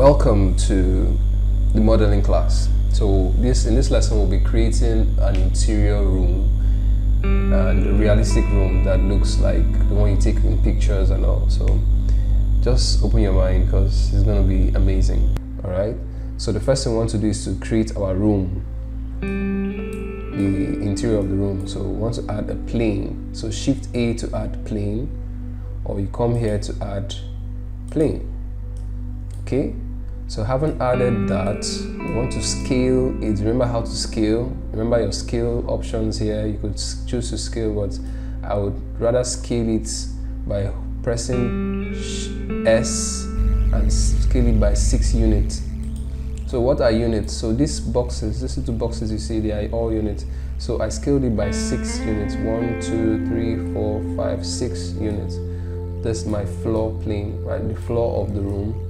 Welcome to the modeling class. So in this lesson we'll be creating an interior room and a realistic room that looks like the one you take in pictures and all. So just open your mind because it's going to be amazing. Alright, so the first thing we want to do is to create our room, the interior of the room. So we want to add a plane. So Shift A to add plane, or you come here to add plane. Okay, so having added that, you want to scale it. Remember how to scale. Remember your scale options here. You could choose to scale, but I would rather scale it by pressing S and scale it by 6 units. So what are units? So these boxes, these two boxes you see, they are all units. So I scaled it by 6 units. 1, 2, 3, 4, 5, 6 units. That's my floor plane, right? The floor of the room.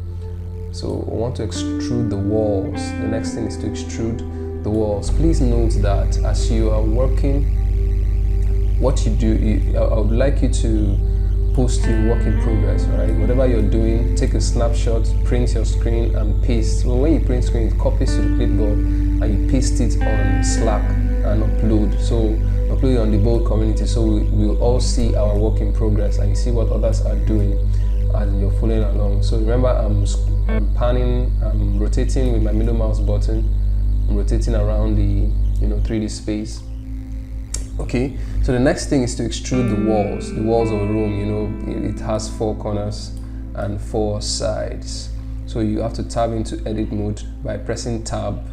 So I want to extrude the walls. The next thing is to extrude the walls. Please note that as you are working, what you do, I would like you to post your work in progress, right? Whatever you're doing, take a snapshot, print your screen and paste. So when you print screen, it copies to the clipboard and you paste it on Slack and upload. So upload it on the Bold community, so we'll all see our work in progress and you see what others are doing and you're following along. So remember, I'm panning, I'm rotating with my middle mouse button. I'm rotating around the 3D space. Okay, so the next thing is to extrude the walls of a room. It has 4 corners and 4 sides. So you have to tab into edit mode by pressing tab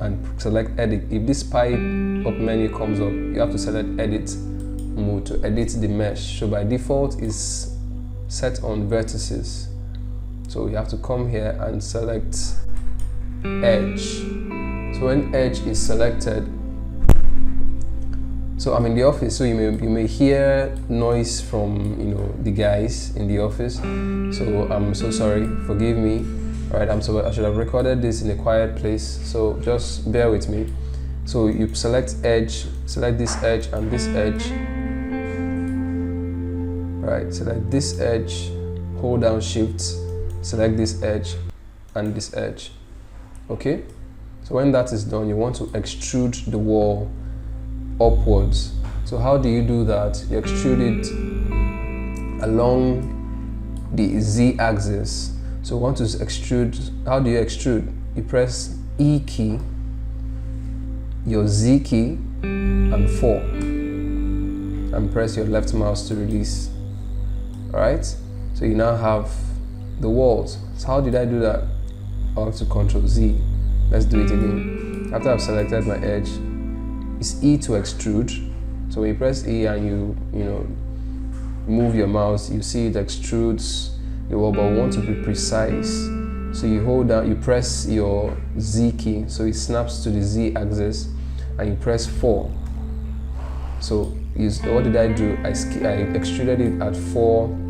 and select edit. If this pipe up menu comes up, you have to select edit mode to edit the mesh. So by default is set on vertices. So you have to come here and select edge. So when edge is selected, so I'm in the office, so you may hear noise from the guys in the office. So I'm so sorry, forgive me. Alright, I should have recorded this in a quiet place, so just bear with me. So you select edge, select this edge and this edge. Right, select this edge, hold down shift, select this edge and this edge. Okay, so when that is done, you want to extrude the wall upwards. So how do you do that? You extrude it along the Z axis. So you want to extrude. How do you extrude? You press E key, your Z key and 4 and press your left mouse to release. Alright, so you now have the walls. So how did I do that? I have to Control Z. Let's do it again. After I've selected my edge, it's E to extrude. So when you press E and you move your mouse, you see it extrudes the wall, but we want to be precise. So you hold down, you press your Z key, so it snaps to the Z axis, and you press 4. So what did I do? I extruded it at 4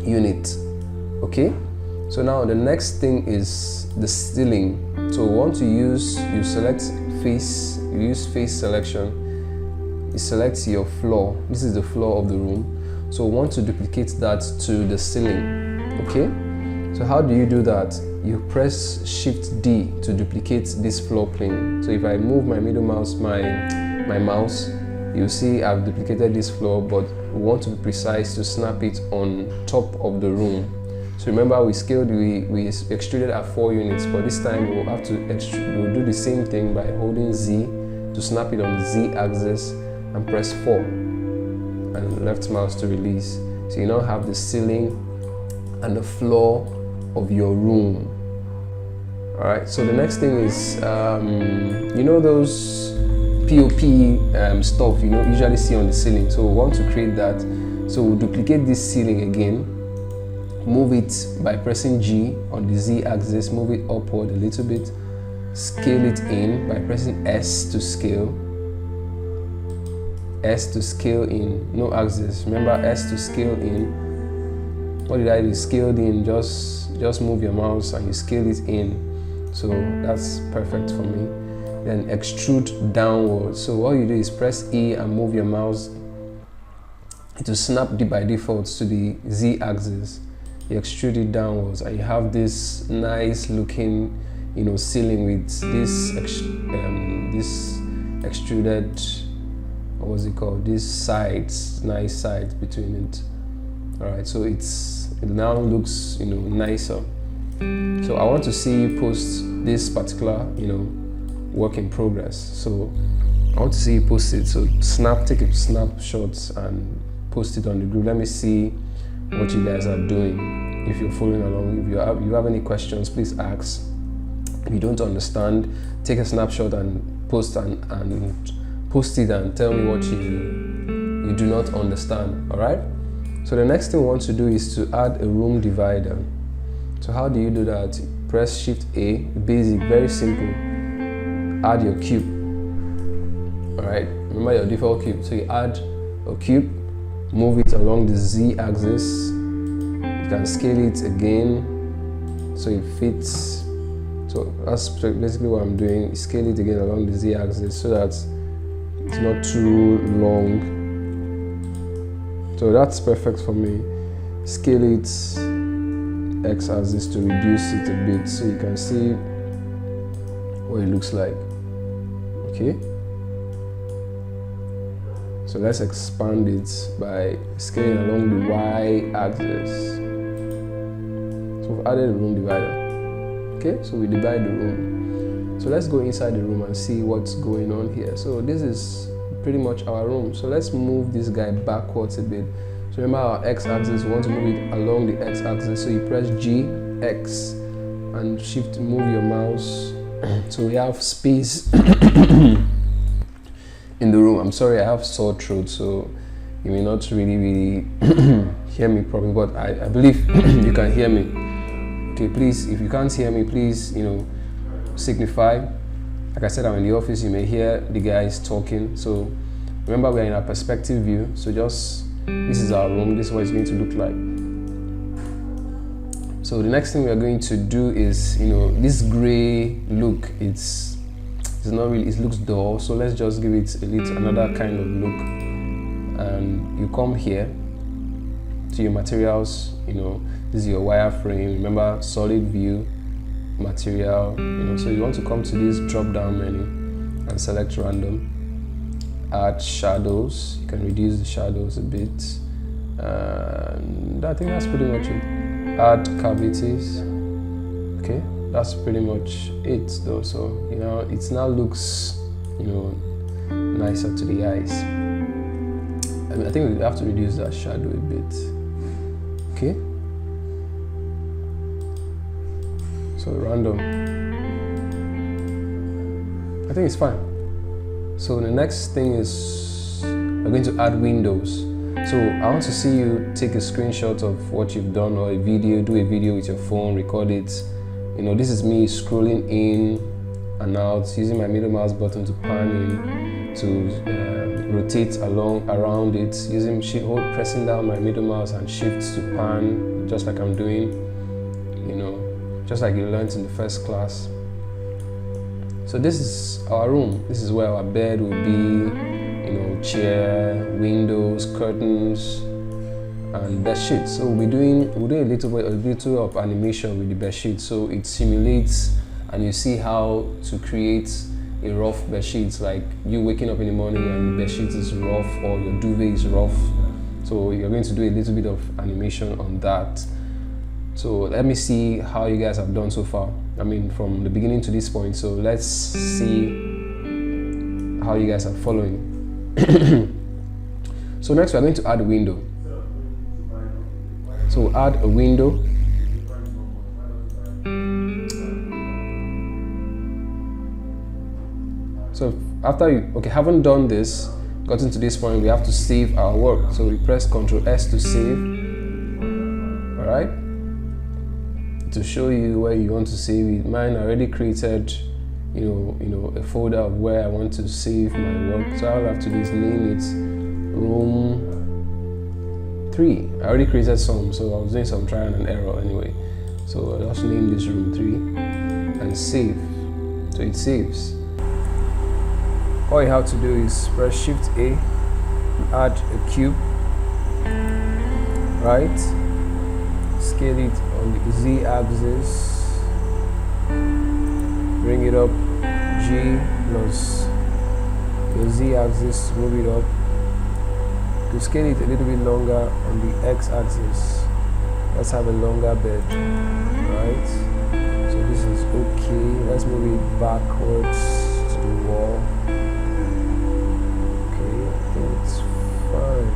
units. Okay, so now the next thing is the ceiling. So we want to use, you select face, you use face selection, you select your floor. This is the floor of the room, so we want to duplicate that to the ceiling. Okay, so how do you do that? You press Shift D to duplicate this floor plane. So if I move my middle mouse, my mouse, you see I've duplicated this floor, but we want to be precise to snap it on top of the room. So remember, we extruded at 4 units, but this time we'll have to we'll do the same thing by holding Z to snap it on the Z axis and press 4 and left mouse to release. So you now have the ceiling and the floor of your room. Alright, so the next thing is those POP stuff you usually see on the ceiling. So we want to create that. So we'll duplicate this ceiling again, move it by pressing G on the Z axis, move it upward a little bit, scale it in by pressing S to scale. S to scale in, no axis. Remember, S to scale in. What did I do? Scaled in, just move your mouse and you scale it in. So that's perfect for me. Then extrude downwards. So what you do is press E and move your mouse. It will snap by default to the Z axis. you extrude it downwards, and you have this nice looking, ceiling with this extruded, what was it called? These sides, nice sides between it. All right, so it now looks, nicer. So I want to see you post this particular, work in progress. So I want to see you post it. So take a snapshot and post it on the group. Let me see what you guys are doing. If you're following along, if you have any questions, please ask. If you don't understand, take a snapshot and post and post it and tell me what you do not understand. All right. So the next thing we want to do is to add a room divider. So how do you do that? Press Shift A, basic, very simple. Add your cube. All right, remember your default cube. So you add a cube, move it along the Z axis. You can scale it again so it fits. So that's basically what I'm doing. Scale it again along the Z axis so that it's not too long. So that's perfect for me. Scale it X axis to reduce it a bit so you can see what it looks like. Okay. So let's expand it by scaling along the Y axis. So we've added a room divider. Okay, so we divide the room. So let's go inside the room and see what's going on here. So this is pretty much our room. So let's move this guy backwards a bit. So remember our X axis, we want to move it along the X axis. So you press G, X, and shift, move your mouse. So we have space in the room. I'm sorry, I have sore throat, so you may not really hear me properly, but I believe you can hear me. Okay, please, if you can't hear me, please, signify. Like I said, I'm in the office, you may hear the guys talking. So remember, we're in our perspective view. So this is our room, this is what it's going to look like. So the next thing we're going to do is, this gray look, it's not really, it looks dull. So let's just give it another kind of look. And you come here to your materials, this is your wireframe. Remember, solid view, material, so you want to come to this drop down menu and select random, add shadows. You can reduce the shadows a bit, and I think that's pretty much it. Add cavities. Okay, that's pretty much it though. So it now looks nicer to the eyes. I think we have to reduce that shadow a bit. Okay, so random, I think it's fine. So the next thing is we're going to add windows. So I want to see you take a screenshot of what you've done, or do a video with your phone, record it. This is me scrolling in and out, using my middle mouse button to pan in, to rotate around it, pressing down my middle mouse and shift to pan, just like I'm doing, just like you learned in the first class. So this is our room. This is where our bed will be, chair, windows, curtains, and bed sheets. So we'll do a little of animation with the bed sheet. So it simulates, and you see how to create a rough bed sheet, like you waking up in the morning and the bed sheet is rough, or your duvet is rough. So you're going to do a little bit of animation on that. So let me see how you guys have done so far. From the beginning to this point. So let's see how you guys are following. So next we're going to add a window. So add a window. So after you haven't done this, gotten to this point, we have to save our work. So we press Ctrl S to save. All right. To show you where you want to save it. Mine already created, a folder of where I want to save my work. So all I have to do is name it room 3. I already created some, so I was doing some trial and error anyway. So I'll just name this room 3 and save. So it saves. All you have to do is press Shift A, add a cube, right? scale it on the z-axis, bring it up, G plus your z-axis, move it up. To scale it a little bit longer on the x-axis, let's have a longer bed, right? So this is okay. Let's move it backwards to the wall. Okay, I think it's fine.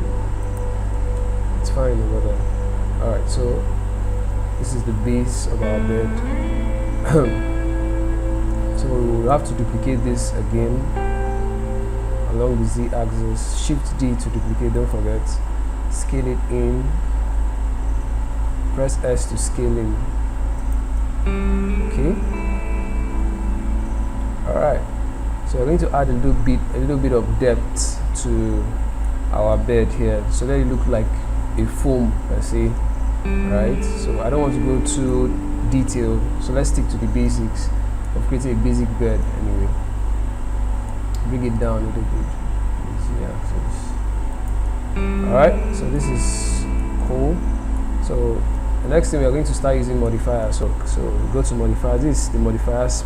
It's fine over there. Alright, so this is the base of our bed. So we'll have to duplicate this again along the z-axis. Shift D to duplicate, don't forget. Scale it in. Press S to scale in. Okay. Alright. So we're going to add a little bit of depth to our bed here. So let it look like a foam, per se. Right? So I don't want to go too detailed. So let's stick to the basics of creating a basic bed anyway. Bring it down a little bit. Alright, so this is cool. So the next thing we are going to start using modifiers. So go to modifiers. This is the modifiers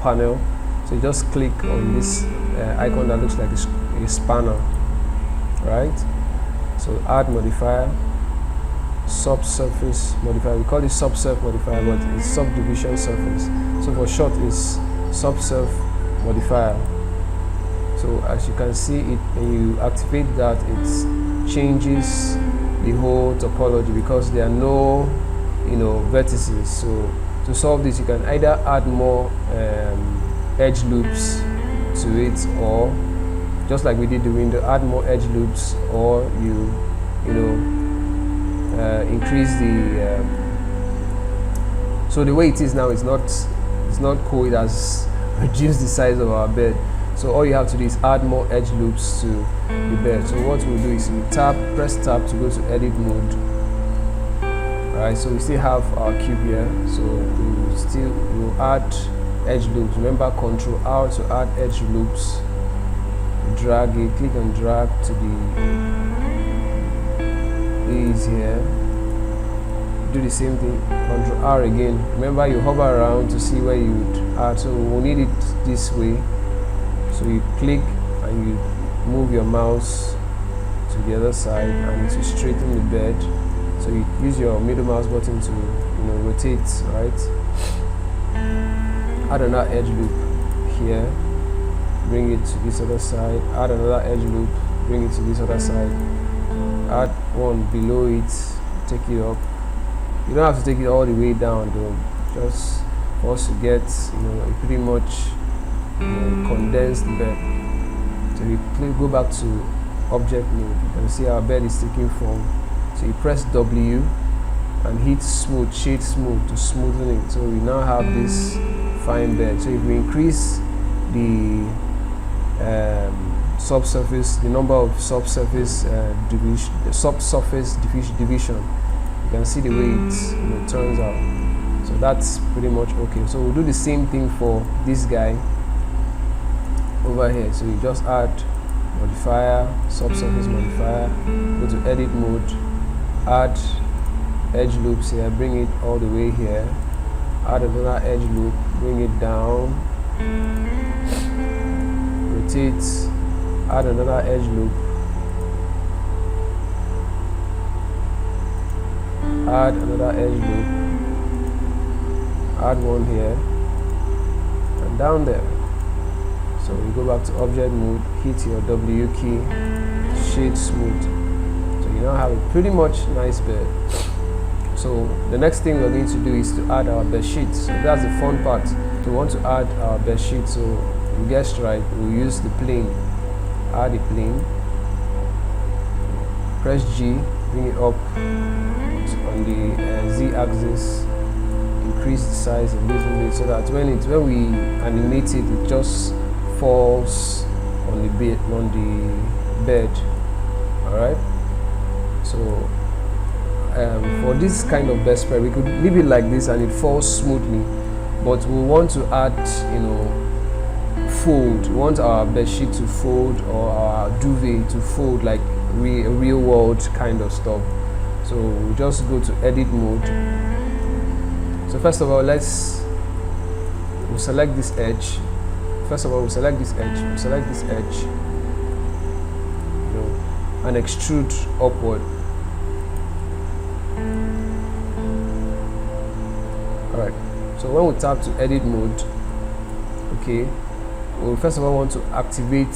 panel. So you just click on this icon that looks like a spanner. Right? So add modifier, subsurface modifier. We call it subsurf modifier, but it's subdivision surface. So for short, it's subsurf modifier. So as you can see, when you activate that, it changes the whole topology because there are no, vertices. So to solve this, you can either add more edge loops to it, or just like we did the window, add more edge loops, or you increase the. So the way it is now, it's not cool. It has reduced the size of our bed. So all you have to do is add more edge loops to the bed. So what we'll do is we press tab to go to edit mode. Alright, so we still have our cube here. So we'll add edge loops. Remember, Control R to add edge loops. Drag it, click and drag to the ease here. Do the same thing, Control R again. Remember, you hover around to see where you would add. So we'll need it this way. So you click and you move your mouse to the other side and to straighten the bed. So you use your middle mouse button to rotate, right? Add another edge loop here, bring it to this other side. Add another edge loop, bring it to this other side. Add one below it, take it up. You don't have to take it all the way down though, just for us to get a pretty much condensed bed. So we go back to object mode. You can see our bed is taking form. So you press W and hit smooth, shade smooth to smoothen it. So we now have this fine bed. So if we increase the subsurface, the number of subsurface division, you can see the way it turns out. So that's pretty much okay. So we'll do the same thing for this guy over here. So you just add modifier, subsurface modifier, go to edit mode, add edge loops here, bring it all the way here, add another edge loop, bring it down, rotate, add another edge loop, add another edge loop, add one here and down there. So you go back to object mode, hit your W key, shade smooth. So you now have a pretty much nice bed. So the next thing we're going to do is to add our bed sheet. So that's the fun part. We want to add our bed sheet. So you guessed right, we'll use the plane. Add the plane. Press G, bring it up on the Z-axis. Increase the size a little bit so that when we animate it, it just falls on the bed. All right. So for this kind of bed spread, we could leave it like this and it falls smoothly. But we want to add, fold. We want our bed sheet to fold or our duvet to fold like real world kind of stuff. So we'll just go to edit mode. So first of all, we'll select this edge. First of all, we'll select this edge. We'll select this edge, and extrude upward. Alright, so when we tap to edit mode, okay, we'll first of all want to activate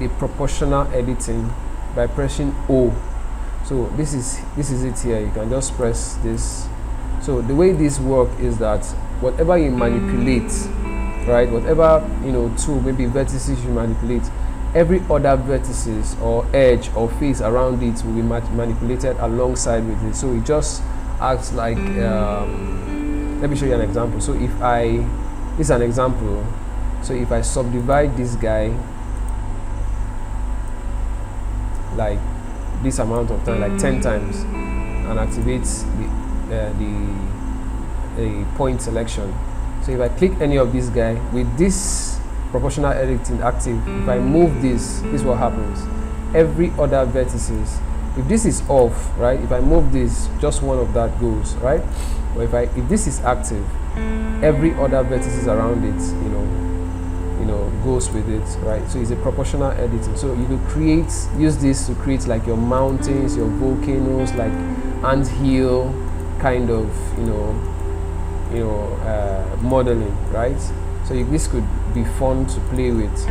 the proportional editing by pressing O. So this is it here. You can just press this. So the way this works is that whatever you manipulate, right, whatever tool, maybe vertices you manipulate, every other vertices or edge or face around it will be manipulated alongside with it. So it just acts like let me show you an example. So this is an example. So if I subdivide this guy like this amount of time, like 10 times, and activate the point selection. So if I click any of this guy with this proportional editing active, if I move this is what happens. Every other vertices, if this is off, right, if I move this, just one of that goes, right? But if this is active, every other vertices around it, goes with it, right? So it's a proportional editing. So you could use this to create like your mountains, your volcanoes, like anthill kind of, modeling, right? So this could be fun to play with.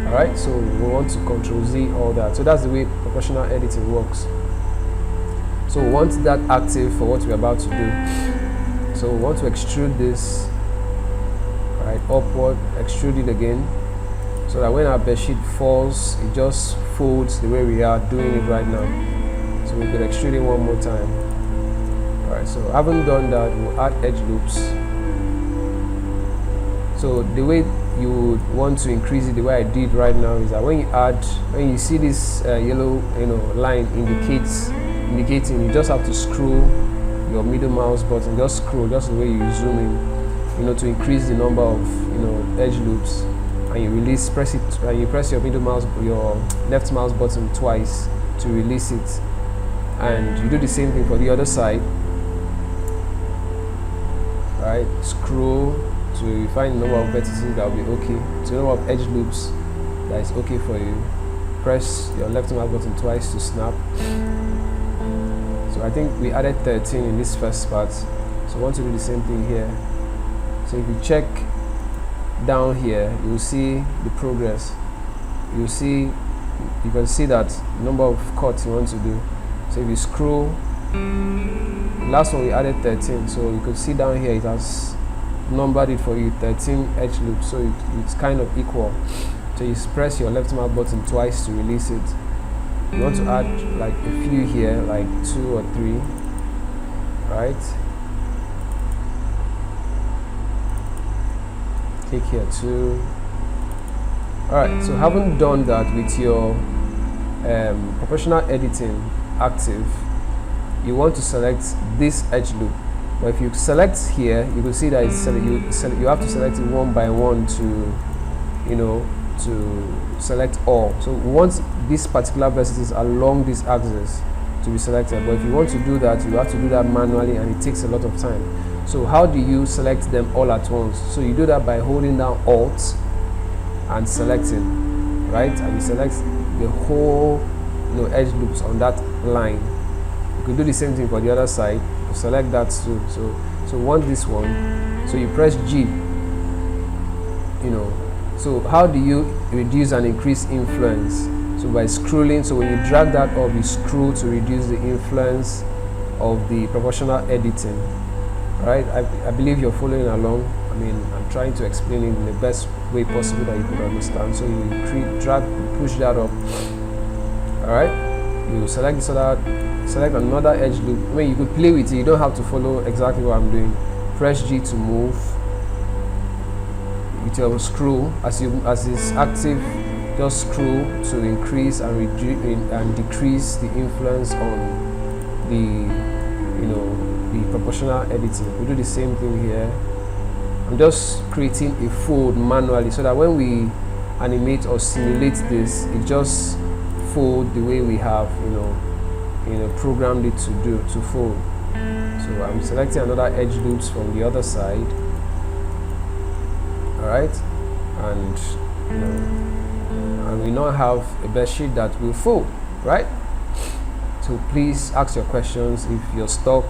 All right, so we want to Control Z all that. So that's the way proportional editing works. So we want that active for what we're about to do. So we want to extrude this, right, upward, extrude it again, so that when our bedsheet falls, it just folds the way we are doing it right now. So we could extrude it one more time. All right, so having done that, we'll add edge loops. So the way you would want to increase it, the way I did right now, is that when you see this yellow line indicating, you just have to scroll your middle mouse button, just scroll, just the way you zoom in, to increase the number of edge loops, and you press it, and you press your your left mouse button twice to release it, and you do the same thing for the other side. Right, scroll to find the number of vertices that will be okay, so the number of edge loops that is okay for you. Press your left mouse button twice to snap. So I think we added 13 in this first part, so I want to do the same thing here. So if you check down here, you will see the progress. You can see that number of cuts you want to do. So if you scroll, last one we added 13, so you could see down here it has numbered it for you, 13 edge loops, so it's kind of equal. So you press your left mouse button twice to release it. You want to add like a few here, like 2 or 3, right? Click here 2. Alright, so having done that with your proportional editing active, you want to select this edge loop. But if you select here, you will see that you have to select it one by one to select all. So we want this particular vertices along this axis to be selected, but if you want to do that, you have to do that manually, and it takes a lot of time. So how do you select them all at once? So you do that by holding down Alt and selecting, right? And you select the whole edge loops on that line. You could do the same thing for the other side. You select that too. So we want this one. So you press G. So how do you reduce and increase influence? So by scrolling. So when you drag that up, you scroll to reduce the influence of the proportional editing. Right? I believe you're following along. I mean, I'm trying to explain it in the best way possible that you could understand. So you drag, push that up. All right. You select this select another edge loop. I mean, you could play with it. You don't have to follow exactly what I'm doing. Press G to move. With your scroll, as it's active, just scroll to increase and decrease the influence on the proportional editing. We do the same thing here. I'm just creating a fold manually so that when we animate or simulate this, it just fold the way we have programmed it to fold. So I'm selecting another edge loops from the other side. All right, and and we now have a bed sheet that will fold, right? So please ask your questions. If you're stuck,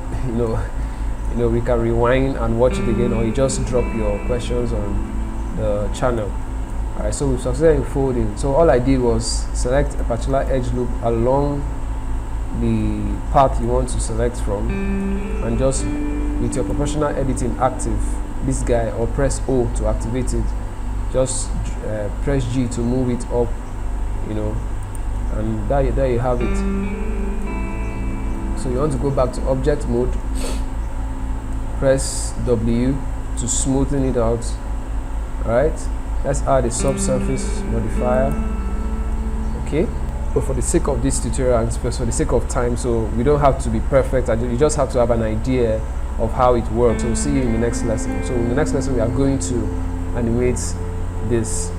we can rewind and watch it again, or you just drop your questions on the channel. All right, so we've succeeded in folding. So all I did was select a particular edge loop along the path you want to select from, and just with your proportional editing active, this guy, or press O to activate it, just press G to move it up, and there you have it. So you want to go back to object mode, press W to smoothen it out. Alright, let's add a subsurface modifier. Okay, but for the sake of this tutorial and for the sake of time, so we don't have to be perfect, you just have to have an idea of how it works. So we'll see you in the next lesson. So in the next lesson we are going to animate this